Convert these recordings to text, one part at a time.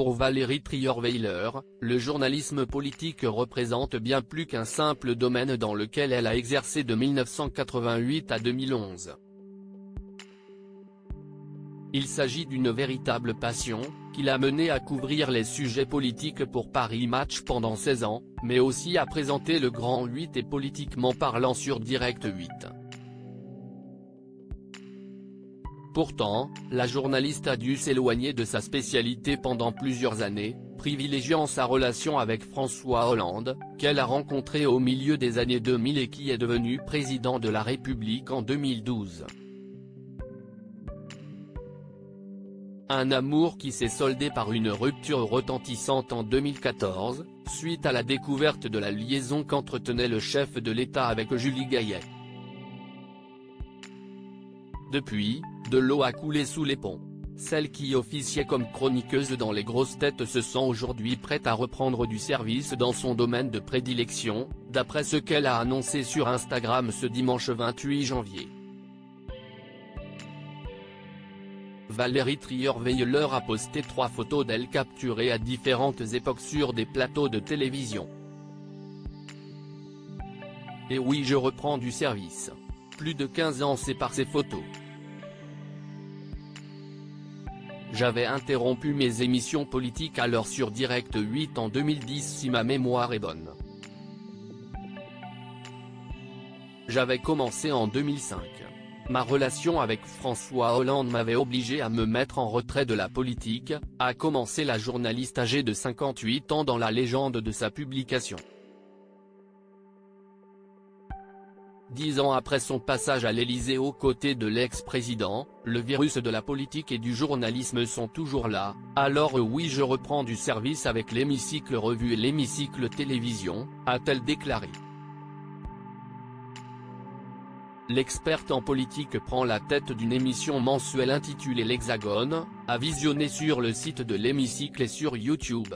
Pour Valérie Trierweiler, le journalisme politique représente bien plus qu'un simple domaine dans lequel elle a exercé de 1988 à 2011. Il s'agit d'une véritable passion, qui l'a menée à couvrir les sujets politiques pour Paris Match pendant 16 ans, mais aussi à présenter le Grand 8 et Politiquement parlant sur Direct 8. Pourtant, la journaliste a dû s'éloigner de sa spécialité pendant plusieurs années, privilégiant sa relation avec François Hollande, qu'elle a rencontré au milieu des années 2000 et qui est devenu président de la République en 2012. Un amour qui s'est soldé par une rupture retentissante en 2014, suite à la découverte de la liaison qu'entretenait le chef de l'État avec Julie Gaillet. Depuis, de l'eau a coulé sous les ponts. Celle qui officiait comme chroniqueuse dans les grosses têtes se sent aujourd'hui prête à reprendre du service dans son domaine de prédilection, d'après ce qu'elle a annoncé sur Instagram ce dimanche 28 janvier. Valérie Trierweiler a posté 3 photos d'elle capturées à différentes époques sur des plateaux de télévision. Et oui, je reprends du service. Plus de 15 ans séparent ces photos. J'avais interrompu mes émissions politiques alors sur Direct 8 en 2010 si ma mémoire est bonne. J'avais commencé en 2005. Ma relation avec François Hollande m'avait obligé à me mettre en retrait de la politique, a commencé la journaliste âgée de 58 ans dans la légende de sa publication. 10 ans après son passage à l'Élysée aux côtés de l'ex-président, le virus de la politique et du journalisme sont toujours là, alors oui je reprends du service avec l'Hémicycle Revue et l'Hémicycle Télévision, a-t-elle déclaré. L'experte en politique prend la tête d'une émission mensuelle intitulée L'Hexagone, à visionner sur le site de l'Hémicycle et sur YouTube.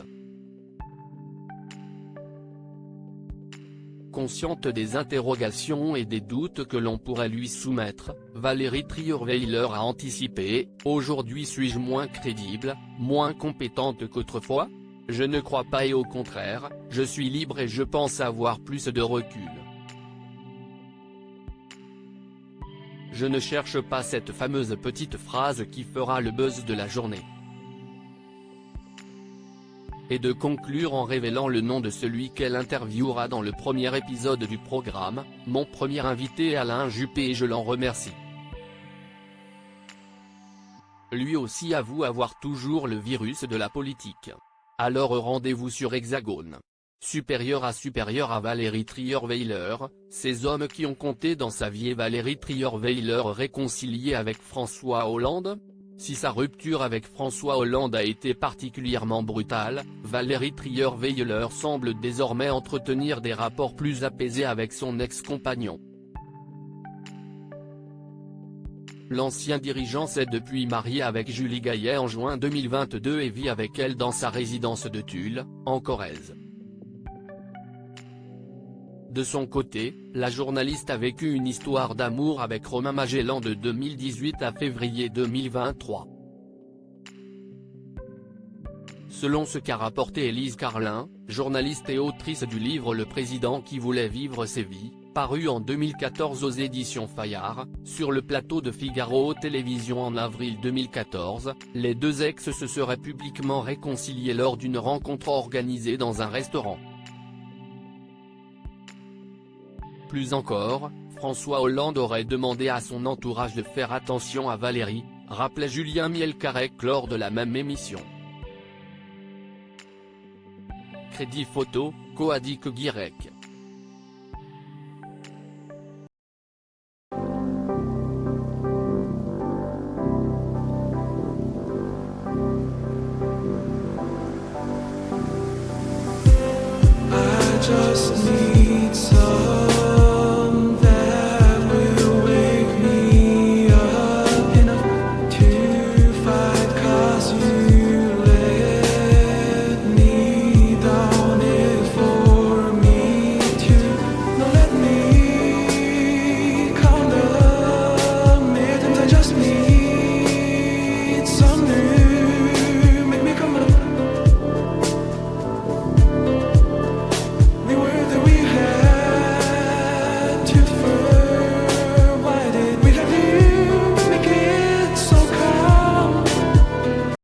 Consciente des interrogations et des doutes que l'on pourrait lui soumettre, Valérie Trierweiler a anticipé « Aujourd'hui suis-je moins crédible, moins compétente qu'autrefois ? Je ne crois pas et au contraire, je suis libre et je pense avoir plus de recul. Je ne cherche pas cette fameuse petite phrase qui fera le buzz de la journée. » Et de conclure en révélant le nom de celui qu'elle interviewera dans le premier épisode du programme, « Mon premier invité est Alain Juppé et je l'en remercie. Lui aussi avoue avoir toujours le virus de la politique. Alors rendez-vous sur Hexagone. Supérieur à Valérie Trierweiler, ces hommes qui ont compté dans sa vie et Valérie Trierweiler réconciliée avec François Hollande ? Si sa rupture avec François Hollande a été particulièrement brutale, Valérie Trierweiler semble désormais entretenir des rapports plus apaisés avec son ex-compagnon. L'ancien dirigeant s'est depuis marié avec Julie Gaillet en juin 2022 et vit avec elle dans sa résidence de Tulle, en Corrèze. De son côté, la journaliste a vécu une histoire d'amour avec Romain Magellan de 2018 à février 2023. Selon ce qu'a rapporté Élise Carlin, journaliste et autrice du livre Le président qui voulait vivre ses vies, paru en 2014 aux éditions Fayard, sur le plateau de Figaro Télévision en avril 2014, les deux ex se seraient publiquement réconciliés lors d'une rencontre organisée dans un restaurant. Plus encore, François Hollande aurait demandé à son entourage de faire attention à Valérie, rappelait Julien Mielcarec lors de la même émission. Crédit photo, Coadic Guirec.